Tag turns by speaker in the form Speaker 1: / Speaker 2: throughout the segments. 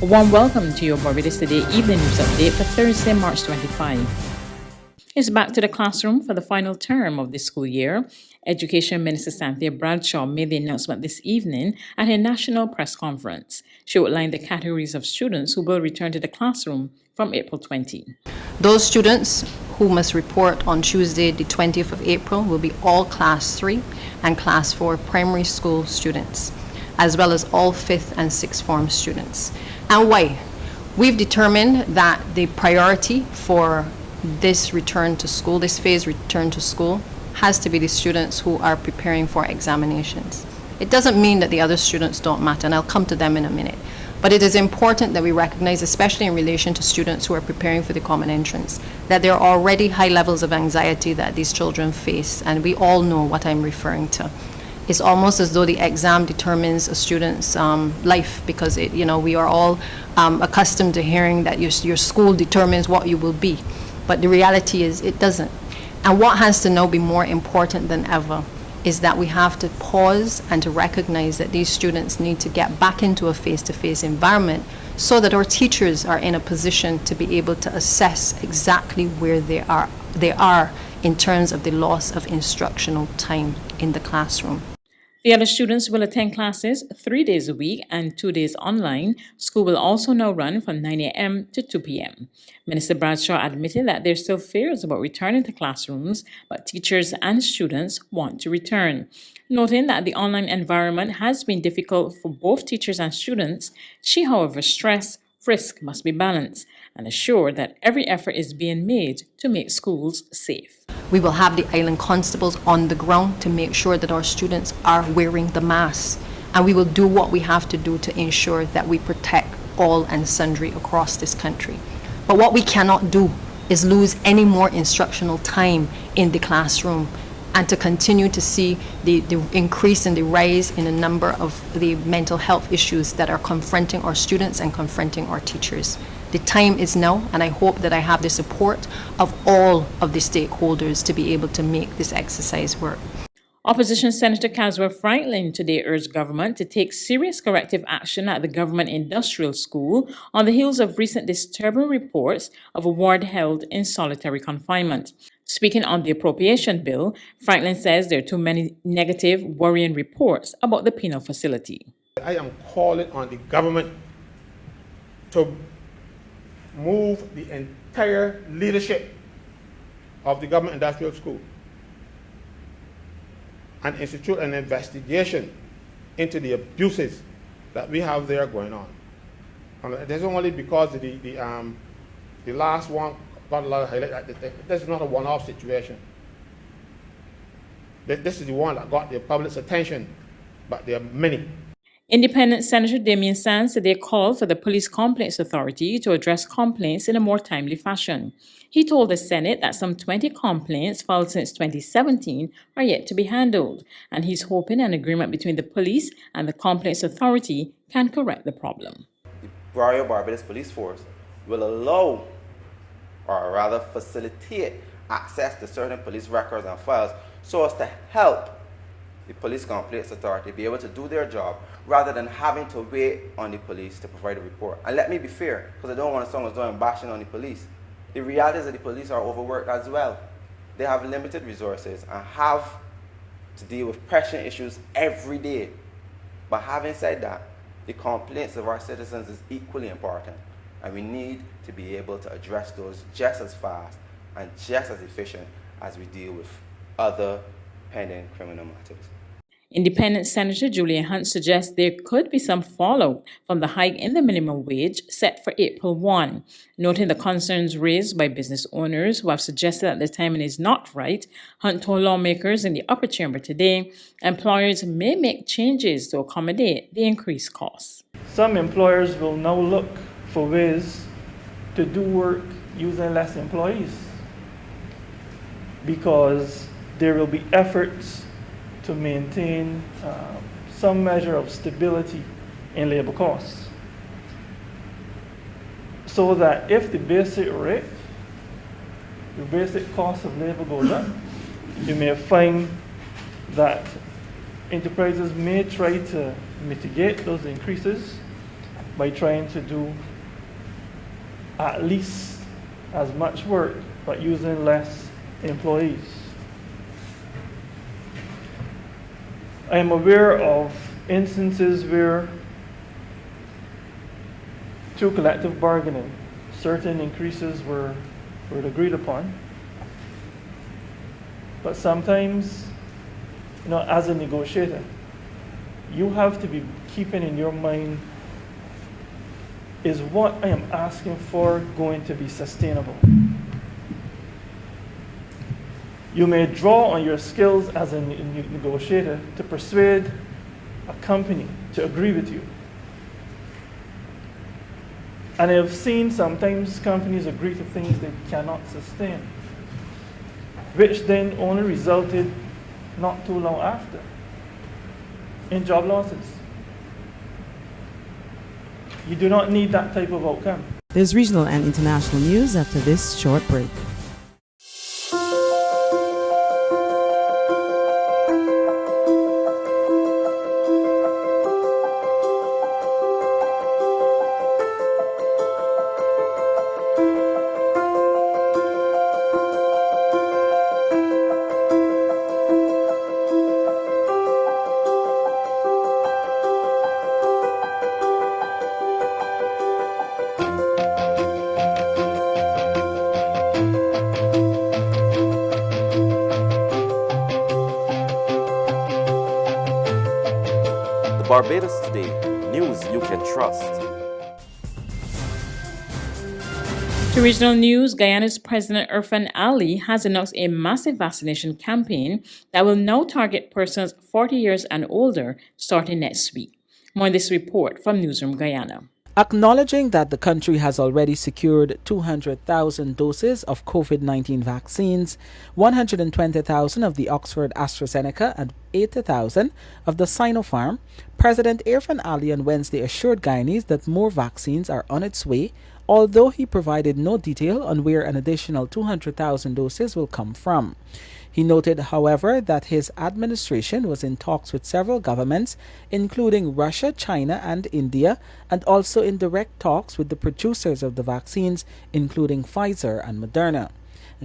Speaker 1: A warm welcome to your Barbados Today evening news update for Thursday, March 25. It's back to the classroom for the final term of this school year. Education Minister Cynthia Bradshaw made the announcement this evening at her national press conference. She outlined the categories of students who will return to the classroom from April 20.
Speaker 2: Those students who must report on Tuesday, the 20th of April, will be all Class 3 and Class 4 primary school students, as well as all 5th and 6th form students. And why? We've determined that the priority for this return to school, this phase return to school, has to be the students who are preparing for examinations. It doesn't mean that the other students don't matter, and I'll come to them in a minute. But it is important that we recognize, especially in relation to students who are preparing for the common entrance, that there are already high levels of anxiety that these children face, and we all know what I'm referring to. It's almost as though the exam determines a student's life, because we are all accustomed to hearing that your school determines what you will be. But the reality is it doesn't. And what has to now be more important than ever is that we have to pause and to recognize that these students need to get back into a face-to-face environment so that our teachers are in a position to be able to assess exactly where they are in terms of the loss of instructional time in the classroom.
Speaker 1: The other students will attend classes 3 days a week and 2 days online. School will also now run from 9 a.m. to 2 p.m. Minister Bradshaw admitted that there's still fears about returning to classrooms, but teachers and students want to return. Noting that the online environment has been difficult for both teachers and students, she, however, stressed risk must be balanced and assured that every effort is being made to make schools safe.
Speaker 2: We will have the island constables on the ground to make sure that our students are wearing the masks, and we will do what we have to do to ensure that we protect all and sundry across this country. But what we cannot do is lose any more instructional time in the classroom and to continue to see the increase in the rise in a number of the mental health issues that are confronting our students and confronting our teachers. The time is now, and I hope that I have the support of all of the stakeholders to be able to make this exercise work.
Speaker 1: Opposition Senator Caswell Franklin today urged government to take serious corrective action at the Government Industrial School on the heels of recent disturbing reports of a ward held in solitary confinement. Speaking on the appropriation bill, Franklin says there are too many negative, worrying reports about the penal facility.
Speaker 3: I am calling on the government to move the entire leadership of the Government Industrial School and institute an investigation into the abuses that we have there going on. And it isn't only because the last one got a lot of highlight. This is not a one-off situation. This is the one that got the public's attention, but there are many.
Speaker 1: Independent Senator Damian Sands said they called for the Police Complaints Authority to address complaints in a more timely fashion. He told the Senate that some 20 complaints filed since 2017 are yet to be handled, and he's hoping an agreement between the police and the Complaints Authority can correct the problem.
Speaker 4: The Royal Barbados Police Force will allow, or rather facilitate, access to certain police records and files so as to help the Police Complaints Authority be able to do their job rather than having to wait on the police to provide a report. And let me be fair, because I don't want someone doing bashing on the police. The reality is that the police are overworked as well. They have limited resources and have to deal with pressing issues every day. But having said that, the complaints of our citizens is equally important, and we need to be able to address those just as fast and just as efficient as we deal with other pending criminal matters.
Speaker 1: Independent Senator Julian Hunt suggests there could be some fallout from the hike in the minimum wage set for April 1. Noting the concerns raised by business owners who have suggested that the timing is not right, Hunt told lawmakers in the upper chamber today employers may make changes to accommodate the increased costs.
Speaker 5: Some employers will now look for ways to do work using less employees, because there will be efforts to maintain some measure of stability in labor costs, so that if the basic rate, the basic cost of labor goes up, you may find that enterprises may try to mitigate those increases by trying to do at least as much work but using less employees. I am aware of instances where, through collective bargaining, certain increases were agreed upon. But sometimes, as a negotiator, you have to be keeping in your mind, is what I am asking for going to be sustainable? You may draw on your skills as a negotiator to persuade a company to agree with you. And I've seen sometimes companies agree to things they cannot sustain, which then only resulted not too long after in job losses. You do not need that type of outcome.
Speaker 6: There's regional and international news after this short break.
Speaker 7: Barbados Today, news you can trust.
Speaker 1: To regional news, Guyana's President Irfan Ali has announced a massive vaccination campaign that will now target persons 40 years and older starting next week. More in this report from Newsroom Guyana.
Speaker 8: Acknowledging that the country has already secured 200,000 doses of COVID-19 vaccines, 120,000 of the Oxford AstraZeneca and 80,000 of the Sinopharm, President Irfan Ali on Wednesday assured Guyanese that more vaccines are on its way, although he provided no detail on where an additional 200,000 doses will come from. He noted, however, that his administration was in talks with several governments, including Russia, China, and India, and also in direct talks with the producers of the vaccines, including Pfizer and Moderna.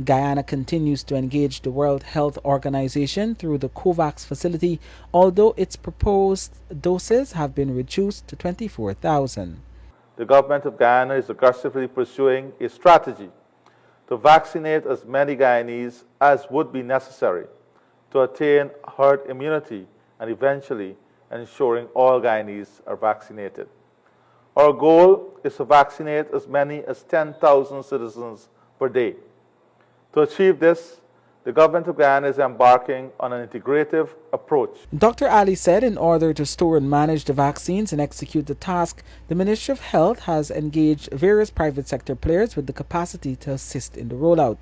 Speaker 8: Guyana continues to engage the World Health Organization through the COVAX facility, although its proposed doses have been reduced to 24,000.
Speaker 9: The government of Guyana is aggressively pursuing a strategy to vaccinate as many Guyanese as would be necessary to attain herd immunity and eventually ensuring all Guyanese are vaccinated. Our goal is to vaccinate as many as 10,000 citizens per day. To achieve this, the government of Guyana is embarking on an integrative approach.
Speaker 8: Dr. Ali said in order to store and manage the vaccines and execute the task, the Ministry of Health has engaged various private sector players with the capacity to assist in the rollout.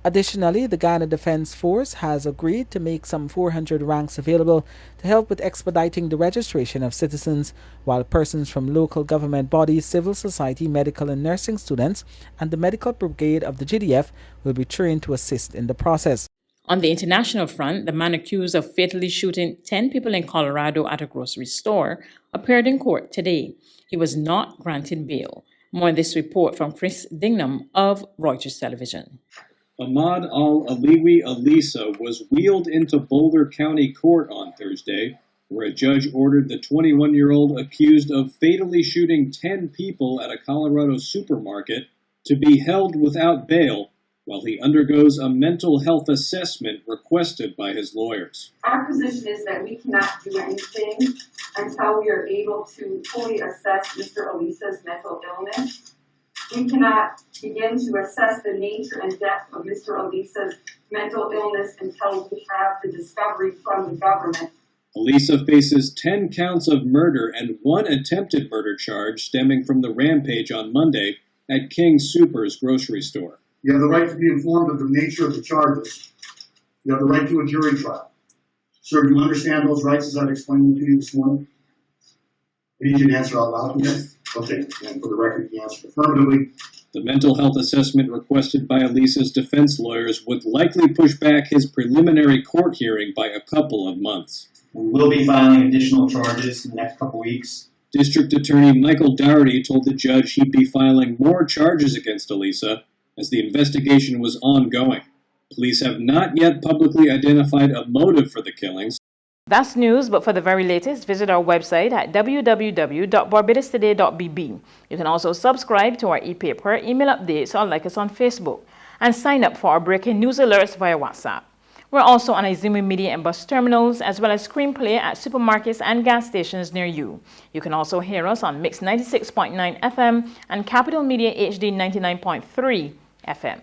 Speaker 8: Additionally, the Guyana Defence Force has agreed to make some 400 ranks available to help with expediting the registration of citizens, while persons from local government bodies, civil society, medical and nursing students, and the medical brigade of the GDF will be trained to assist in the process.
Speaker 1: On the international front, the man accused of fatally shooting 10 people in Colorado at a grocery store appeared in court today. He was not granted bail. More in this report from Chris Dingham of Reuters Television.
Speaker 10: Ahmad Al-Aliwi Alisa was wheeled into Boulder County Court on Thursday, where a judge ordered the 21-year-old accused of fatally shooting 10 people at a Colorado supermarket to be held without bail while he undergoes a mental health assessment requested by his lawyers.
Speaker 11: Our position is that we cannot do anything until we are able to fully assess Mr. Alisa's mental illness. We cannot begin to assess the nature and depth of Mr. Alisa's mental illness until we have the discovery from the government.
Speaker 10: Alisa faces 10 counts of murder and 1 attempted murder charge stemming from the rampage on Monday at King Soopers grocery store.
Speaker 12: You have the right to be informed of the nature of the charges. You have the right to a jury trial. Sir, do you understand those rights as I've explained them to you this morning? I need you to answer out loud. Yes. Okay, and for the record, you answered affirmatively.
Speaker 10: The mental health assessment requested by Alisa's defense lawyers would likely push back his preliminary court hearing by a couple of months.
Speaker 13: We will be filing additional charges in the next couple weeks.
Speaker 10: District Attorney Michael Dougherty told the judge he'd be filing more charges against Elisa as the investigation was ongoing. Police have not yet publicly identified a motive for the killings.
Speaker 1: That's news, but for the very latest, visit our website at www.barbadostoday.bb. You can also subscribe to our e-paper, email updates, or like us on Facebook, and sign up for our breaking news alerts via WhatsApp. We're also on Izumi Media and bus terminals, as well as screenplay at supermarkets and gas stations near you. You can also hear us on Mix 96.9 FM and Capital Media HD 99.3 FM.